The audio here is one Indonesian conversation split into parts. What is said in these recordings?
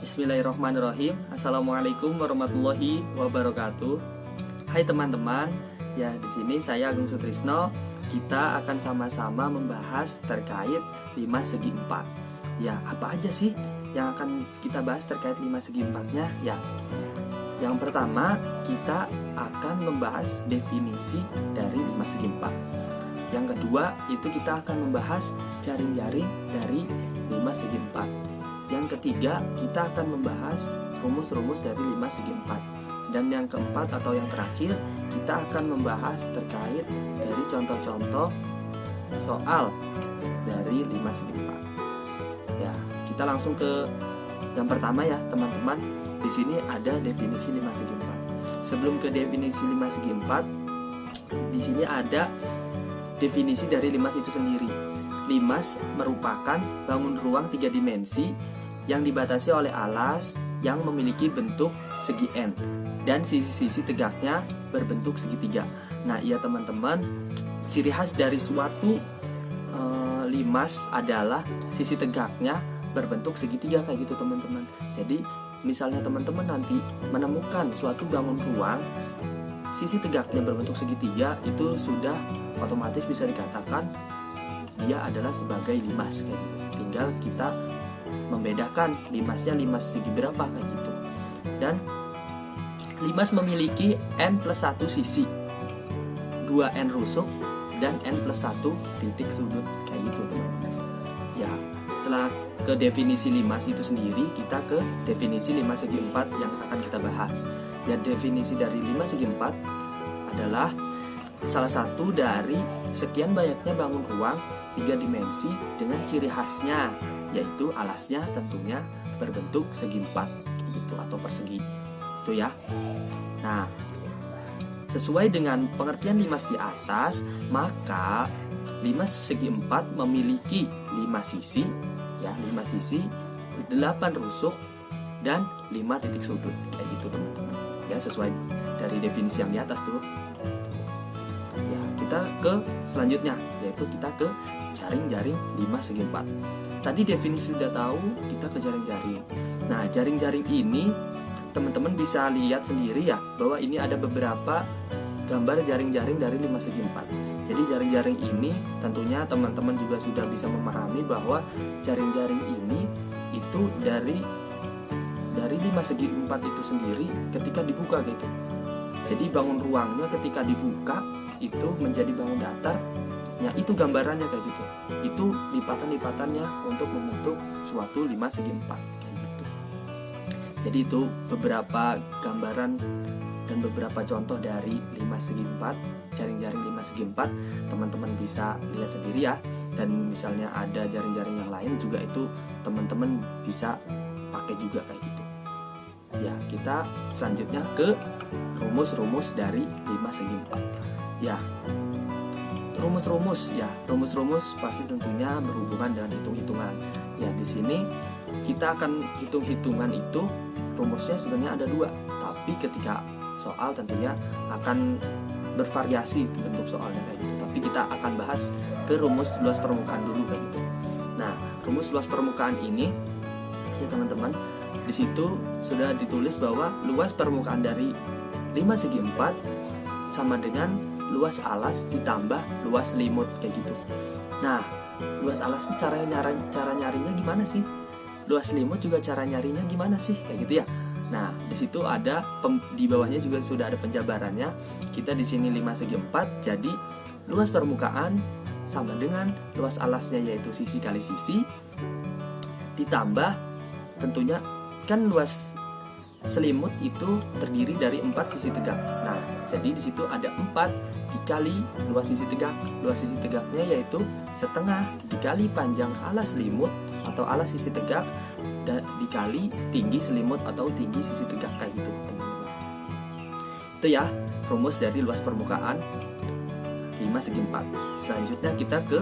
Bismillahirrahmanirrahim. Assalamualaikum warahmatullahi wabarakatuh. Hai teman-teman, ya di sini saya Agung Sutrisno. Kita akan sama-sama membahas terkait 5 segi 4. Ya, apa aja sih yang akan kita bahas terkait 5 segi 4-nya? Ya, yang pertama kita akan membahas definisi dari 5 segi 4. Yang kedua itu kita akan membahas jaring-jaring dari 5 segi 4. Yang ketiga, kita akan membahas rumus-rumus dari 5 segi 4. Dan yang keempat atau yang terakhir, kita akan membahas terkait dari contoh-contoh soal dari 5 segi 4. Ya, kita langsung ke yang pertama ya, teman-teman. Di sini ada definisi 5 segi 4. Sebelum ke definisi 5 segi 4, di sini ada definisi dari limas itu sendiri. Limas merupakan bangun ruang 3 dimensi yang dibatasi oleh alas yang memiliki bentuk segi N dan sisi-sisi tegaknya berbentuk segitiga. Nah, iya teman-teman, ciri khas dari suatu limas adalah sisi tegaknya berbentuk segitiga kayak gitu teman-teman. Jadi, misalnya teman-teman nanti menemukan suatu bangun ruang sisi tegaknya berbentuk segitiga, itu sudah otomatis bisa dikatakan dia adalah sebagai limas kayak gitu. Tinggal kita membedakan limasnya limas segi berapa kayak gitu. Dan limas memiliki N+1 sisi, 2N rusuk, dan N+1 titik sudut kayak gitu teman-teman. Ya, setelah ke definisi limas itu sendiri, kita ke definisi 5 segi 4 yang akan kita bahas. Ya, definisi dari 5 segi 4 adalah salah satu dari sekian banyaknya bangun ruang 3 dimensi dengan ciri khasnya, yaitu alasnya tentunya berbentuk segi 4 gitu, atau persegi itu ya. Nah, sesuai dengan pengertian limas di atas, maka limas segi 4 memiliki 5 sisi ya, 5 sisi, 8 rusuk, dan 5 titik sudut kayak gitu teman-teman. Ya, sesuai dari definisi yang di atas tuh. Ya, kita ke selanjutnya, yaitu kita ke jaring-jaring 5 segi 4. Tadi definisi sudah tahu, kita ke jaring-jaring. Nah, jaring-jaring ini teman-teman bisa lihat sendiri ya, bahwa ini ada beberapa gambar jaring-jaring dari 5 segi 4. Jadi jaring-jaring ini tentunya teman-teman juga sudah bisa memahami bahwa jaring-jaring ini itu dari 5 segi 4 itu sendiri ketika dibuka gitu. Jadi bangun ruangnya ketika dibuka itu menjadi bangun datar. Ya, itu gambarannya kayak gitu. Itu lipatan-lipatannya untuk membentuk suatu 5 segi 4 kayak gitu. Jadi itu beberapa gambaran dan beberapa contoh dari 5 segi 4, jaring-jaring 5 segi 4. Teman-teman bisa lihat sendiri ya. Dan misalnya ada jaring-jaring yang lain juga, itu teman-teman bisa pakai juga kayak gitu. Ya, kita selanjutnya ke rumus-rumus dari 5 segi 4. Ya, rumus-rumus pasti tentunya berhubungan dengan hitung-hitungan. Ya, di sini kita akan hitung-hitungan itu, rumusnya sebenarnya ada 2, tapi ketika soal tentunya akan bervariasi bentuk soalnya kayak gitu. Tapi kita akan bahas ke rumus luas permukaan dulu kayak gitu. Nah, rumus luas permukaan ini ya teman-teman, di situ sudah ditulis bahwa luas permukaan dari 5 segi 4 sama dengan luas alas ditambah luas selimut kayak gitu. Nah, luas alas cara nyarinya gimana sih? Luas selimut juga cara nyarinya gimana sih? Kayak gitu ya. Nah, di situ ada di bawahnya juga sudah ada penjabarannya. Kita di sini 5 segi 4, jadi luas permukaan sama dengan luas alasnya, yaitu sisi kali sisi, ditambah tentunya kan luas selimut itu terdiri dari 4 sisi tegak. Nah, jadi di situ ada 4 dikali luas sisi tegak. Luas sisi tegaknya yaitu setengah dikali panjang alas selimut atau alas sisi tegak dan dikali tinggi selimut atau tinggi sisi tegak kayak gitu, teman-teman. Itu ya rumus dari luas permukaan 5 segi 4. Selanjutnya kita ke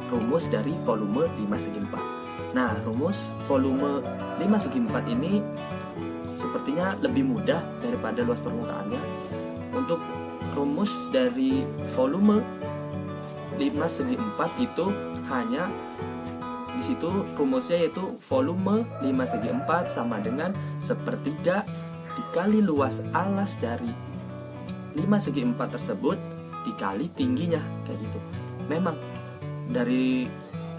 rumus dari volume 5 segi 4. Nah, rumus volume 5 segi 4 ini sepertinya lebih mudah daripada luas permukaannya. Untuk rumus dari volume 5 segi 4 itu hanya di situ rumusnya yaitu volume 5 segi 4 sama dengan 1/3 dikali luas alas dari 5 segi 4 tersebut dikali tingginya, kayak gitu. Memang dari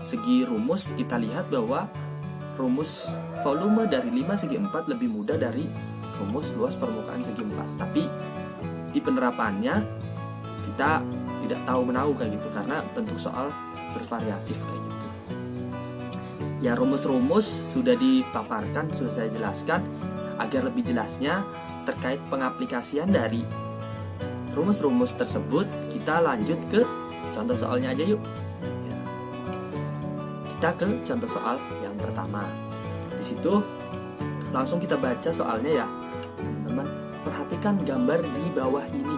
segi rumus kita lihat bahwa rumus volume dari 5 segi 4 lebih mudah dari rumus luas permukaan segi 4. Tapi di penerapannya kita tidak tahu menahu kayak gitu, karena bentuk soal bervariatif kayak gitu. Ya, rumus-rumus sudah dipaparkan, sudah saya jelaskan. Agar lebih jelasnya terkait pengaplikasian dari rumus-rumus tersebut, kita lanjut ke contoh soalnya aja yuk. Kita ke contoh soal yang pertama. Di situ langsung kita baca soalnya ya, teman-teman. Perhatikan gambar di bawah ini.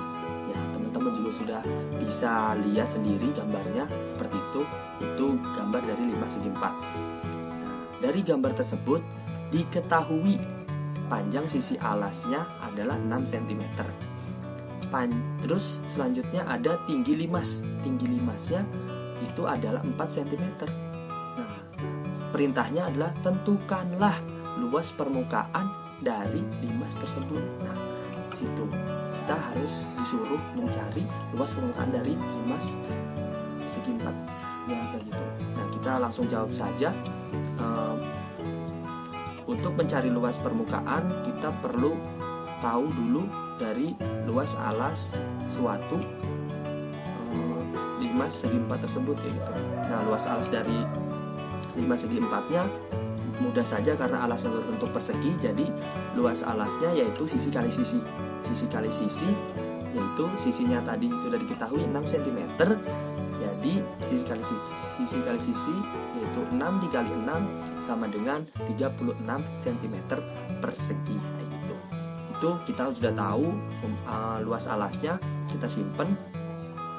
Ya, teman-teman juga sudah bisa lihat sendiri gambarnya seperti itu. Itu gambar dari 5 segi 4. Nah, dari gambar tersebut diketahui panjang sisi alasnya adalah 6 cm. Terus selanjutnya ada tinggi limas. Tinggi limasnya itu adalah 4 cm. Nah, perintahnya adalah tentukanlah luas permukaan dari limas tersebut. Nah, situ kita harus disuruh mencari luas permukaan dari limas segi 4. Ya, begitu. Nah, kita langsung jawab saja. Untuk mencari luas permukaan, kita perlu tahu dulu dari luas alas suatu limas segi 4 tersebut, ya gitu. Nah, luas alas dari limas segi 4-nya mudah saja karena alasnya berbentuk persegi, jadi luas alasnya yaitu sisi kali sisi. Sisi kali sisi yaitu sisinya tadi sudah diketahui 6 cm. Jadi sisi kali sisi yaitu 6 dikali 6 sama dengan 36 cm persegi, gitu. Itu kita sudah tahu luas alasnya, kita simpen.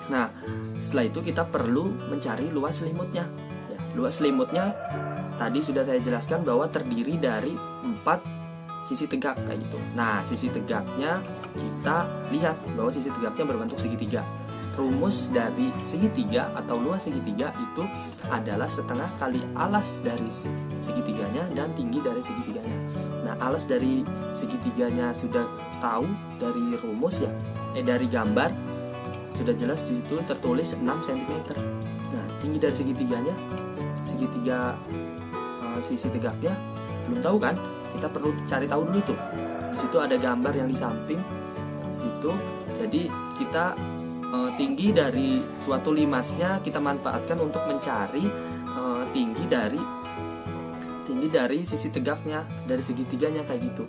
Nah, setelah itu kita perlu mencari luas selimutnya. Ya, luas selimutnya tadi sudah saya jelaskan bahwa terdiri dari 4 sisi tegak kayak gitu. Nah, sisi tegaknya kita lihat bahwa sisi tegaknya berbentuk segitiga. Rumus dari segitiga atau luas segitiga itu adalah setengah kali alas dari segitiganya dan tinggi dari segitiganya. Nah, alas dari segitiganya sudah tahu dari rumus ya, dari gambar sudah jelas di situ tertulis 6 cm. Nah, tinggi dari segitiganya, segitiga sisi tegaknya belum tahu kan? Kita perlu cari tahu dulu tuh. Di situ ada gambar yang di samping situ. Jadi kita tinggi dari suatu limasnya kita manfaatkan untuk mencari tinggi dari sisi tegaknya, dari segitiganya kayak gitu.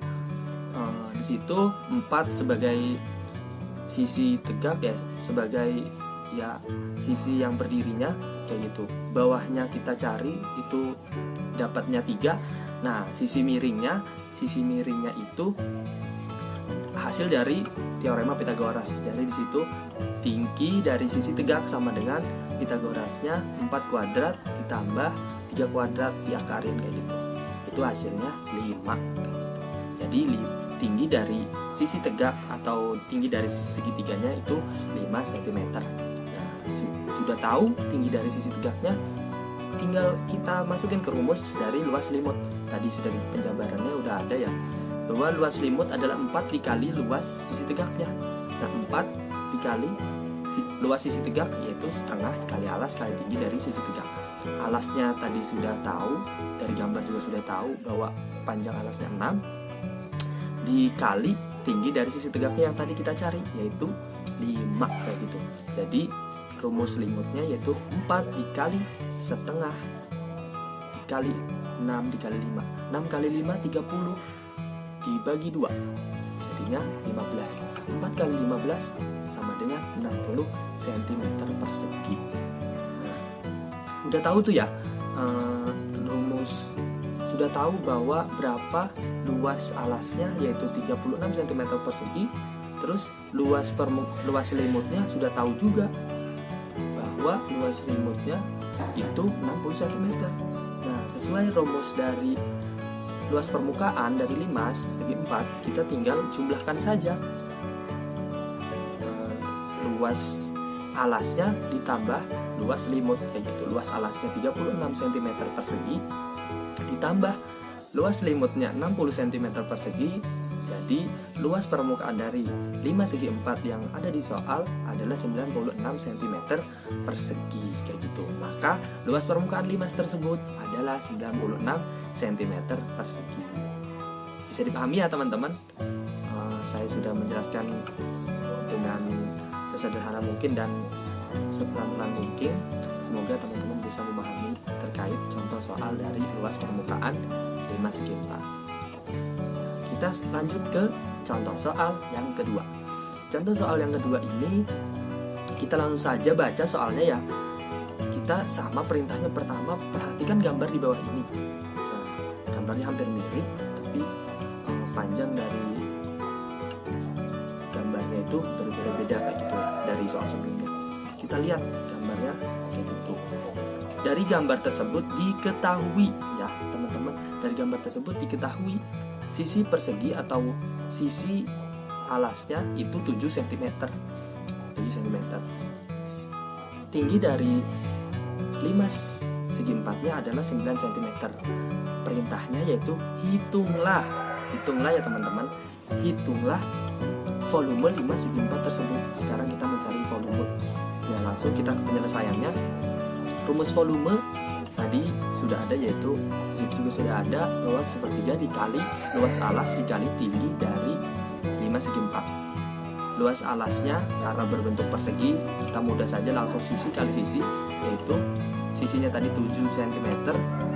Di situ 4 sebagai sisi tegak ya, sebagai ya sisi yang berdirinya kayak gitu. Bawahnya kita cari itu dapatnya 3. Nah, sisi miringnya itu hasil dari teorema Pythagoras. Jadi di situ tinggi dari sisi tegak sama dengan Pythagorasnya 4 kuadrat ditambah 3 kuadrat diakarin kayak gitu. Itu hasilnya 5 kayak gitu. Jadi tinggi dari sisi tegak atau tinggi dari segitiganya itu 5 cm. Nah, sudah tahu tinggi dari sisi tegaknya, tinggal kita masukin ke rumus dari luas selimut. Tadi sudah di penjabarannya udah ada ya, bahwa luas selimut adalah 4 dikali luas sisi tegaknya. Nah, 4 dikali luas sisi tegak yaitu setengah kali alas kali tinggi dari sisi tegak. Alasnya tadi sudah tahu, dari gambar juga sudah tahu bahwa panjang alasnya 6 dikali tinggi dari sisi tegaknya yang tadi kita cari yaitu 5 kayak gitu. Jadi rumus selimutnya yaitu 4 dikali setengah dikali 6 dikali 5. 6 kali 5 30 dibagi 2 jadinya 15. 4 kali 15 sama dengan 60 cm persegi. Nah, udah tahu tuh ya, rumus sudah tahu bahwa berapa luas alasnya yaitu 36 cm persegi. Terus luas selimutnya sudah tahu juga bahwa luas selimutnya itu 60 cm. Nah, sesuai rumus dari luas permukaan dari limas segi 4, kita tinggal jumlahkan saja luas alasnya ditambah luas selimut kayak gitu. Luas alasnya 36 cm persegi ditambah luas selimutnya 60 cm persegi, jadi luas permukaan dari 5 segi 4 yang ada di soal adalah 96 cm persegi kayak gitu. Maka luas permukaan limas tersebut adalah 96 cm persegi. Bisa dipahami ya teman-teman? Saya sudah menjelaskan dengan sesederhana mungkin dan sepelan-pelan mungkin. Semoga teman-teman bisa memahami terkait contoh soal dari luas permukaan 5 segi 4. Kita lanjut ke contoh soal yang kedua. Contoh soal yang kedua ini kita langsung saja baca soalnya ya. Kita sama perintahnya. Pertama, perhatikan gambar di bawah ini. Nah, gambarnya hampir mirip, tapi panjang dari gambarnya itu berbeda-beda kayak gitu ya, dari soal sebelumnya. Kita lihat gambarnya kayak gitu. Dari gambar tersebut diketahui ya teman-teman, dari gambar tersebut diketahui sisi persegi atau sisi alasnya itu 7 cm. 7 cm. Tinggi dari 5 segi 4-nya adalah 9 cm. Perintahnya yaitu hitunglah ya teman-teman, hitunglah volume 5 segi 4 tersebut. Sekarang kita mencari volume. Ya, langsung kita ke penyelesaiannya. Rumus volume tadi sudah ada, yaitu di situ juga sudah ada luas sepertiga dikali luas alas dikali tinggi dari 5 segi 4. Luas alasnya karena berbentuk persegi, kita mudah saja langsung sisi kali sisi, yaitu sisinya tadi 7 cm,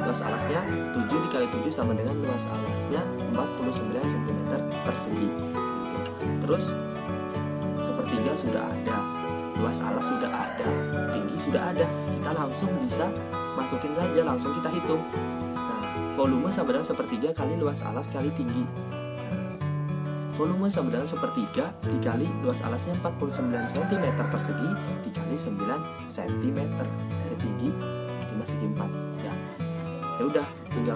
luas alasnya 7 dikali 7 sama dengan luas alasnya 49 cm persegi. Terus sepertiga sudah ada, luas alas sudah ada, tinggi sudah ada, kita langsung bisa masukin saja, langsung kita hitung. Nah, volume sama dengan sepertiga kali luas alas kali tinggi. Volume sama dengan sepertiga dikali luas alasnya 49 cm persegi dikali 9 cm dari tinggi 5 segi 4 ya. Ya udah, tinggal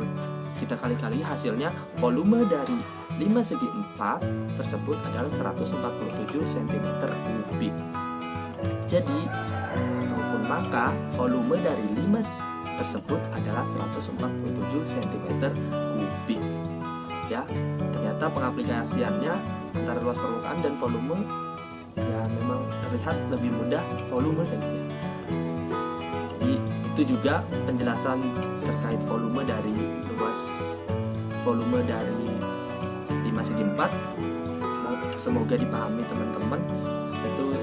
kita kali-kali hasilnya. Volume dari 5 segi 4 tersebut adalah 147 cm kubik. Jadi ataupun maka volume dari 5 tersebut adalah 147 cm kubik. Ya, ternyata pengaplikasiannya antara luas permukaan dan volume ya memang terlihat lebih mudah volume kan ya. Jadi itu juga penjelasan terkait volume dari luas volume dari 5 segi 4. Semoga dipahami teman-teman. Itu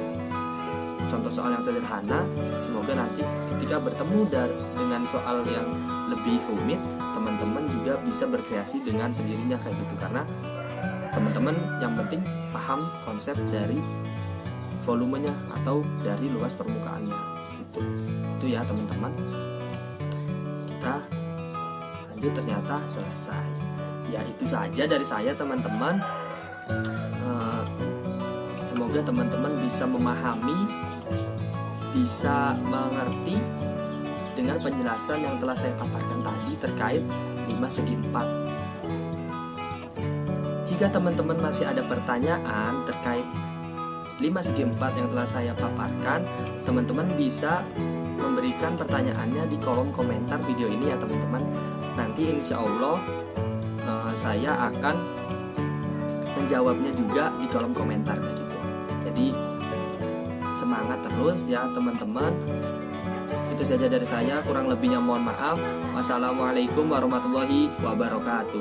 contoh soal yang sederhana. Semoga nanti ketika bertemu dengan soal yang lebih rumit, teman-teman juga bisa berkreasi dengan sendirinya kayak gitu, karena teman-teman yang penting paham konsep dari volumenya atau dari luas permukaannya gitu. Itu ya teman-teman. Kita lanjut, ternyata selesai. Ya itu saja dari saya teman-teman. Semoga teman-teman bisa memahami, bisa mengerti dengan penjelasan yang telah saya paparkan tadi terkait 5 segi 4. Jika teman-teman masih ada pertanyaan terkait 5 segi 4 yang telah saya paparkan, teman-teman bisa memberikan pertanyaannya di kolom komentar video ini ya teman-teman. Nanti insya Allah saya akan menjawabnya juga di kolom komentar kayak gitu. Jadi semangat terus ya teman-teman. Itu saja dari saya, kurang lebihnya mohon maaf. Wassalamualaikum warahmatullahi wabarakatuh.